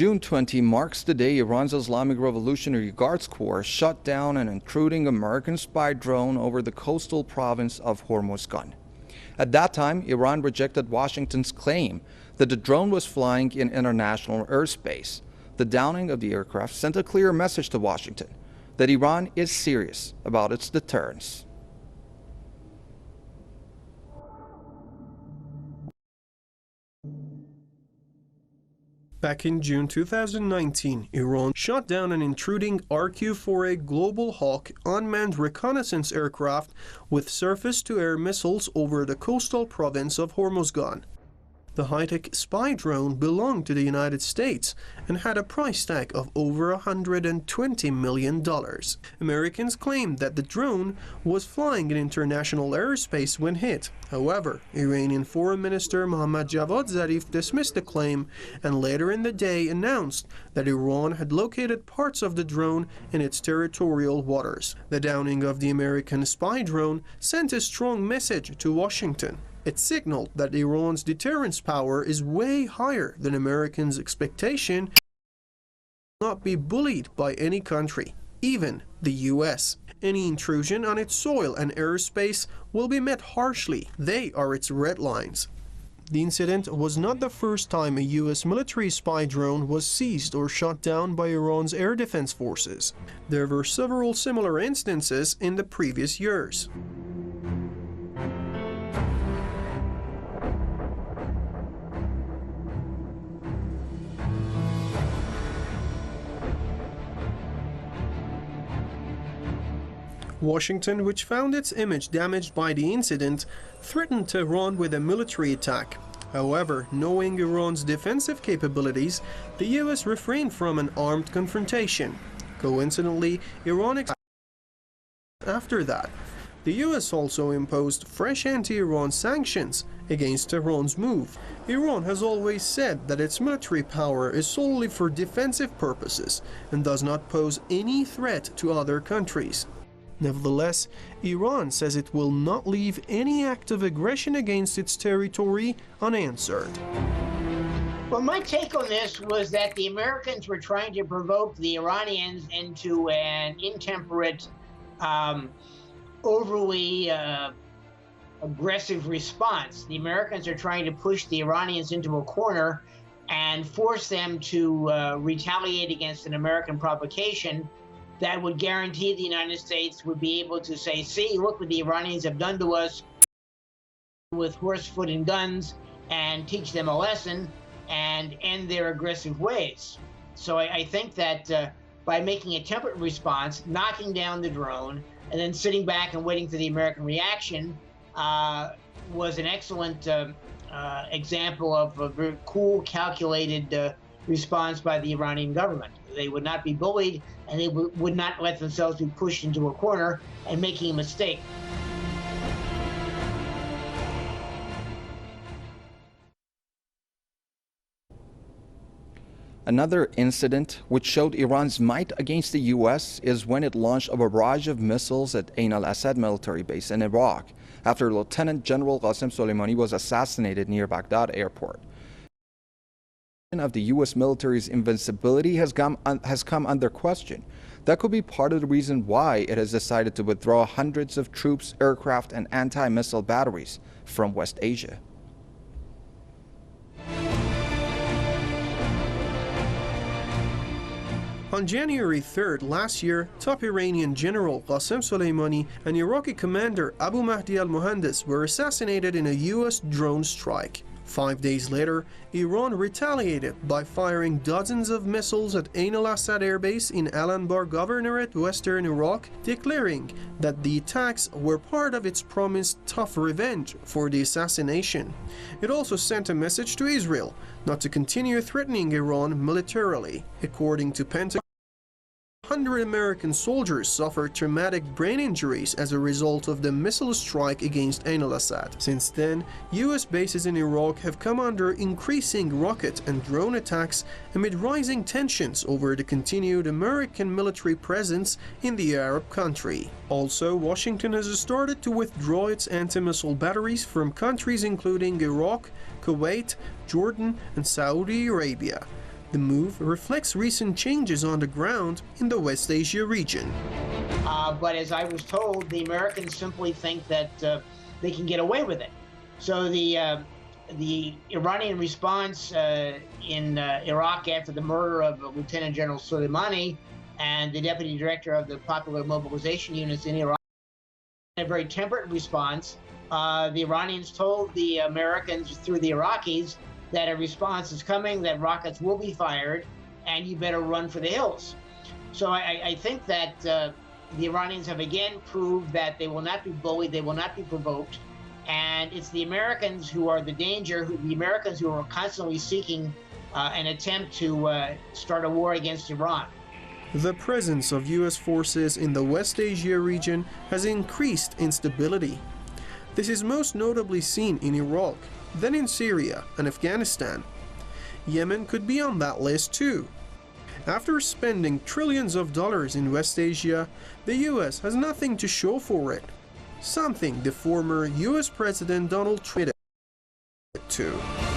June 20 marks the day Iran's Islamic Revolutionary Guards Corps shot down an intruding American spy drone over the coastal province of Hormozgan. At that time, Iran rejected Washington's claim that the drone was flying in international airspace. The downing of the aircraft sent a clear message to Washington that Iran is serious about its deterrence. Back in June 2019, Iran shot down an intruding RQ-4A Global Hawk unmanned reconnaissance aircraft with surface-to-air missiles over the coastal province of Hormozgan. The high-tech spy drone belonged to the United States and had a price tag of over $120 million. Americans claimed that the drone was flying in international airspace when hit. However, Iranian Foreign Minister Mohammad Javad Zarif dismissed the claim and later in the day announced that Iran had located parts of the drone in its territorial waters. The downing of the American spy drone sent a strong message to Washington. It signaled that Iran's deterrence power is way higher than Americans' expectation and will not be bullied by any country, even the US. Any intrusion on its soil and airspace will be met harshly. They are its red lines. The incident was not the first time a US military spy drone was seized or shot down by Iran's air defense forces. There were several similar instances in the previous years. Washington, which found its image damaged by the incident, threatened Tehran with a military attack. However, knowing Iran's defensive capabilities, the US refrained from an armed confrontation. Coincidentally, Iran after that. The US also imposed fresh anti-Iran sanctions against Tehran's move. Iran has always said that its military power is solely for defensive purposes and does not pose any threat to other countries. Nevertheless, Iran says it will not leave any act of aggression against its territory unanswered. Well, my take on this was that the Americans were trying to provoke the Iranians into an intemperate, overly aggressive response. The Americans are trying to push the Iranians into a corner and force them to retaliate against an American provocation that would guarantee the United States would be able to say, see, look what the Iranians have done to us with horse, foot, and guns, and teach them a lesson and end their aggressive ways. So I think that by making a temperate response, knocking down the drone, and then sitting back and waiting for the American reaction was an excellent example of a very cool, calculated response by the Iranian government. They would not be bullied, and they would not let themselves be pushed into a corner and making a mistake. Another incident which showed Iran's might against the US is when it launched a barrage of missiles at Ain al-Assad military base in Iraq after Lieutenant General Qasem Soleimani was assassinated near Baghdad airport. Of the U.S. military's invincibility has come under question. That could be part of the reason why it has decided to withdraw hundreds of troops, aircraft, and anti-missile batteries from West Asia. On January 3rd last year, top Iranian General Qasem Soleimani and Iraqi commander Abu Mahdi al-Muhandis were assassinated in a U.S. drone strike. 5 days later, Iran retaliated by firing dozens of missiles at Ain al-Assad airbase in Al-Anbar Governorate, western Iraq, declaring that the attacks were part of its promised tough revenge for the assassination. It also sent a message to Israel not to continue threatening Iran militarily. According to Pentagon, 100 American soldiers suffered traumatic brain injuries as a result of the missile strike against Ain al-Assad. Since then, US bases in Iraq have come under increasing rocket and drone attacks amid rising tensions over the continued American military presence in the Arab country. Also, Washington has started to withdraw its anti-missile batteries from countries including Iraq, Kuwait, Jordan, and Saudi Arabia. The move reflects recent changes on the ground in the West Asia region. But as I was told, the Americans simply think that they can get away with it. So the Iranian response in Iraq after the murder of Lieutenant General Soleimani and the deputy director of the Popular Mobilization Units in Iraq, a very temperate response. The Iranians told the Americans through the Iraqis that a response is coming, that rockets will be fired, and you better run for the hills. So I think that the Iranians have again proved that they will not be bullied, they will not be provoked, and it's the Americans who are the danger, the Americans who are constantly seeking an attempt to start a war against Iran. The presence of U.S. forces in the West Asia region has increased instability. This is most notably seen in Iraq, then in Syria and Afghanistan. Yemen could be on that list too. After spending trillions of dollars in West Asia, the U.S. has nothing to show for it, something the former U.S. President Donald Trump to.